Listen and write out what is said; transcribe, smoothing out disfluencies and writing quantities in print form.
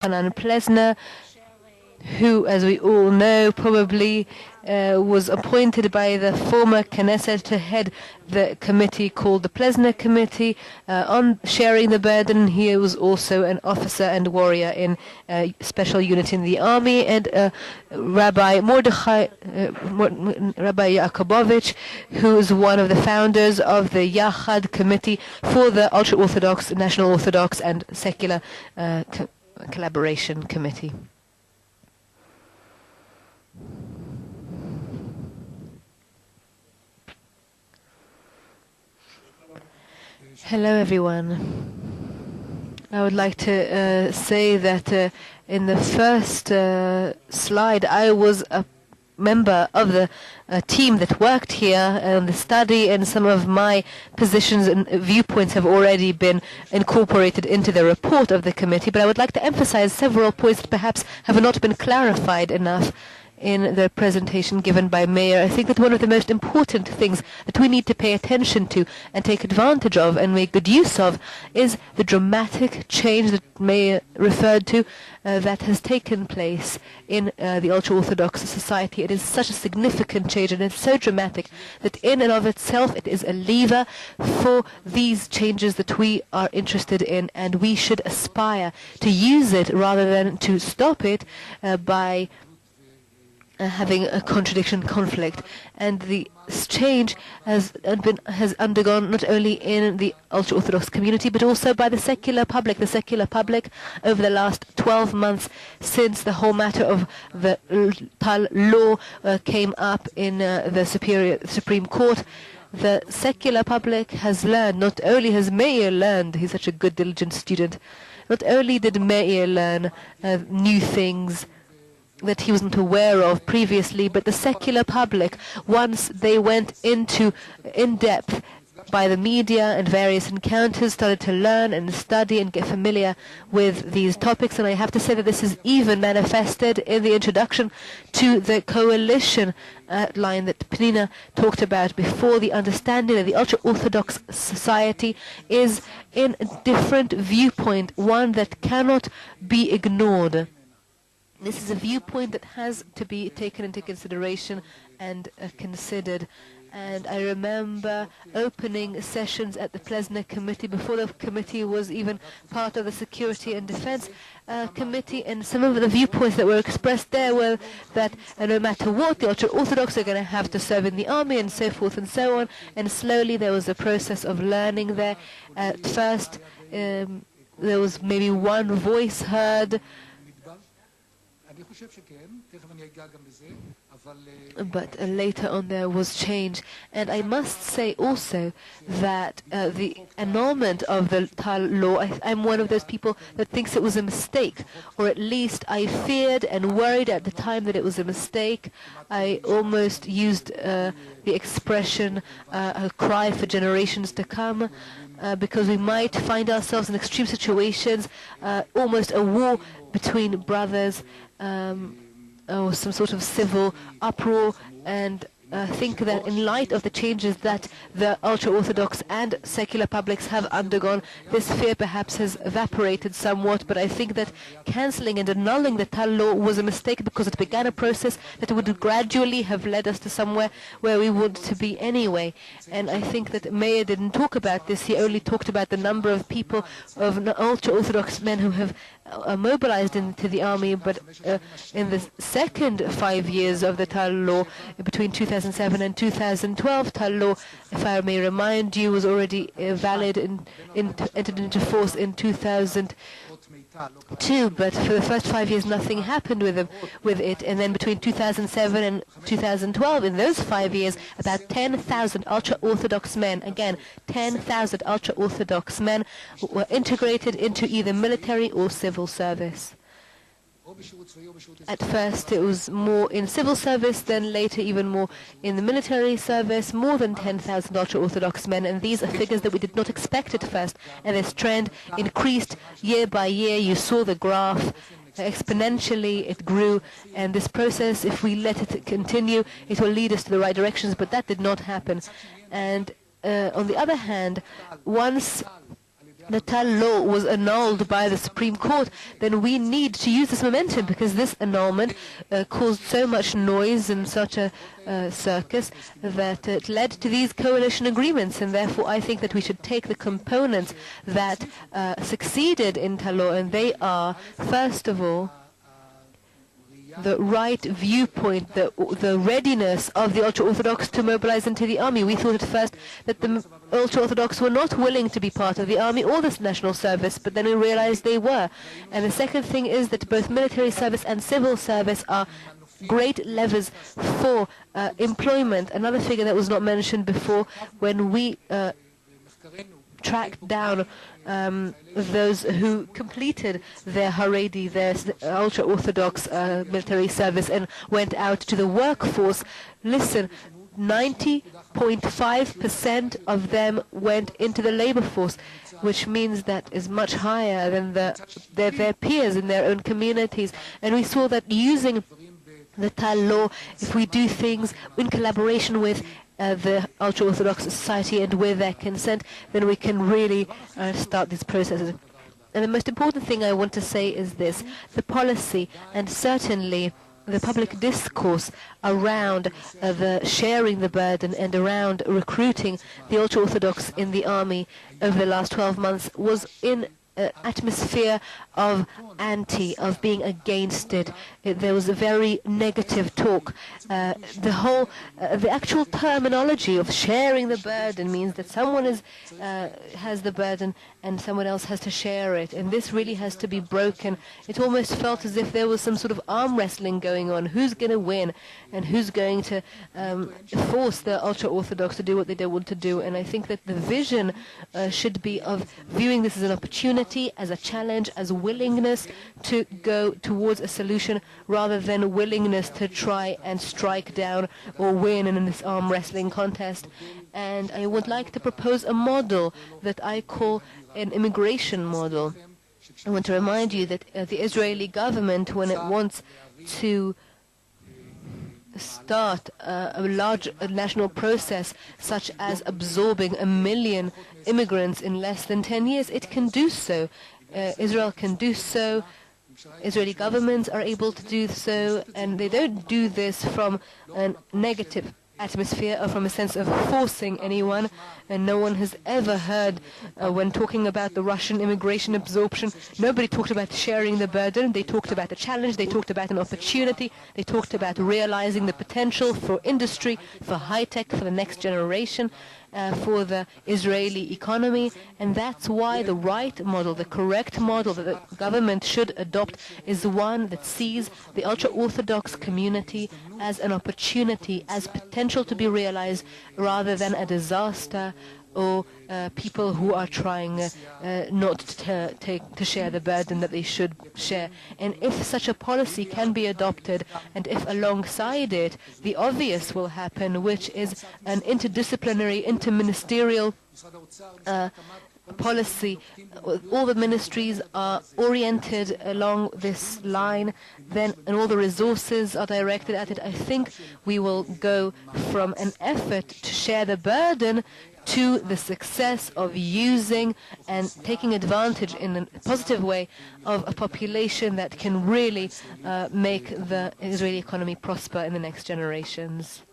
Yochanan Plesner, who, as we all know, probably was appointed by the former Knesset to head the committee called the Plesner Committee on sharing the burden. He was also an officer and warrior in special unit in the army, and Rabbi Mordechai, Rabbi Yakubovich, who is one of the founders of the Yachad Committee for the Ultra-Orthodox, National Orthodox, and Secular Collaboration Committee. Hello everyone. I would like to say that in the first slide I was a member of the team that worked here on the study, and some of my positions and viewpoints have already been incorporated into the report of the committee, but I would like to emphasize several points that perhaps have not been clarified enough in the presentation given by Meir. I think that one of the most important things that we need to pay attention to and take advantage of and make good use of is the dramatic change that Meir referred to that has taken place in the ultra-Orthodox society. It is such a significant change, and it's so dramatic that in and of itself it is a lever for these changes that we are interested in, and we should aspire to use it rather than to stop it by having a conflict. And the change has undergone not only in the ultra-Orthodox community but also by the secular public. The secular public over the last 12 months since the whole matter of the Tal law came up in the Supreme Court, the secular public has learned, not only has Meir learned, he's such a good diligent student, not only did Meir learn new things that he wasn't aware of previously, but the secular public, once they went into in-depth by the media and various encounters, started to learn and study and get familiar with these topics. And I have to say that this is even manifested in the introduction to the coalition line that Pnina talked about before. The understanding that the ultra-Orthodox society is in a different viewpoint, one that cannot be ignored. This is a viewpoint that has to be taken into consideration and considered. And I remember opening sessions at the Plesner Committee before the committee was even part of the Security and Defense Committee, and some of the viewpoints that were expressed there were that no matter what, the ultra-Orthodox are going to have to serve in the army and so forth and so on. And slowly there was a process of learning there. At first there was maybe one voice heard, but later on there was change. And I must say also that the annulment of the Tal law, I'm one of those people that thinks it was a mistake, or at least I feared and worried at the time that it was a mistake. I almost used the expression a cry for generations to come, because we might find ourselves in extreme situations, almost a war between brothers, or some sort of civil uproar, and think that in light of the changes that the ultra-Orthodox and secular publics have undergone, this fear perhaps has evaporated somewhat. But I think that cancelling and annulling the Tal law was a mistake, because it began a process that would gradually have led us to somewhere where we want to be anyway. And I think that Meir didn't talk about this. He only talked about the number of people, of ultra-Orthodox men who have mobilized into the army, but in the second 5 years of the Tal law, between 2007 and 2012, Tal law, if I may remind you, was already valid and entered into force in 2002, but for the first 5 years nothing happened with it. And then between 2007 and 2012, in those 5 years, about 10,000 ultra-Orthodox men, again 10,000 ultra-Orthodox men, were integrated into either military or civil service. At first it was more in civil service, then later even more in the military service, more than 10,000 ultra-Orthodox men, and these are figures that we did not expect at first, and this trend increased year by year. You saw the graph. Exponentially it grew, and this process, if we let it continue, it will lead us to the right directions, but that did not happen. And on the other hand, once the Tal law was annulled by the Supreme Court, then we need to use this momentum, because this annulment caused so much noise and such a circus that it led to these coalition agreements. And therefore I think that we should take the components that succeeded in Tal law, and they are, first of all, the right viewpoint, the readiness of the ultra-Orthodox to mobilize into the army. We thought at first that the ultra-Orthodox were not willing to be part of the army or the national service, but then we realized they were. And the second thing is that both military service and civil service are great levers for employment. Another figure that was not mentioned before, when we tracked down those who completed their Haredi, their ultra-Orthodox military service, and went out to the workforce. Listen, 90.5% of them went into the labor force, which means that is much higher than their peers in their own communities. And we saw that using the Tal law, if we do things in collaboration with the ultra-Orthodox society and with their consent, then we can really start these processes. And the most important thing I want to say is this: the policy and certainly the public discourse around the sharing the burden and around recruiting the ultra-Orthodox in the army over the last 12 months was in atmosphere of of being against it. There was a very negative talk. The actual terminology of sharing the burden means that someone has the burden and someone else has to share it, and this really has to be broken. It almost felt as if there was some sort of arm wrestling going on. Who's going to win and who's going to force the ultra-Orthodox to do what they don't want to do? And I think that the vision should be of viewing this as an opportunity, as a challenge, as willingness to go towards a solution, rather than willingness to try and strike down or win in this arm wrestling contest. And I would like to propose a model that I call an immigration model. I want to remind you that the Israeli government, when it wants to start a large national process such as absorbing 1 million immigrants in less than 10 years, it can do so. Israel can do so. Israeli governments are able to do so, and they don't do this from a negative atmosphere or from a sense of forcing anyone. And no one has ever heard, when talking about the Russian immigration absorption, nobody talked about sharing the burden. They talked about a challenge, they talked about an opportunity, they talked about realizing the potential for industry, for high-tech, for the next generation, for the Israeli economy. And that's why the right model, the correct model that the government should adopt, is one that sees the ultra-Orthodox community as an opportunity, as potential to be realized, rather than a disaster or people who are trying not to share the burden that they should share. And if such a policy can be adopted, and if alongside it the obvious will happen, which is an interdisciplinary, interministerial policy, all the ministries are oriented along this line, then, and all the resources are directed at it, I think we will go from an effort to share the burden to the success of using and taking advantage in a positive way of a population that can really make the Israeli economy prosper in the next generations.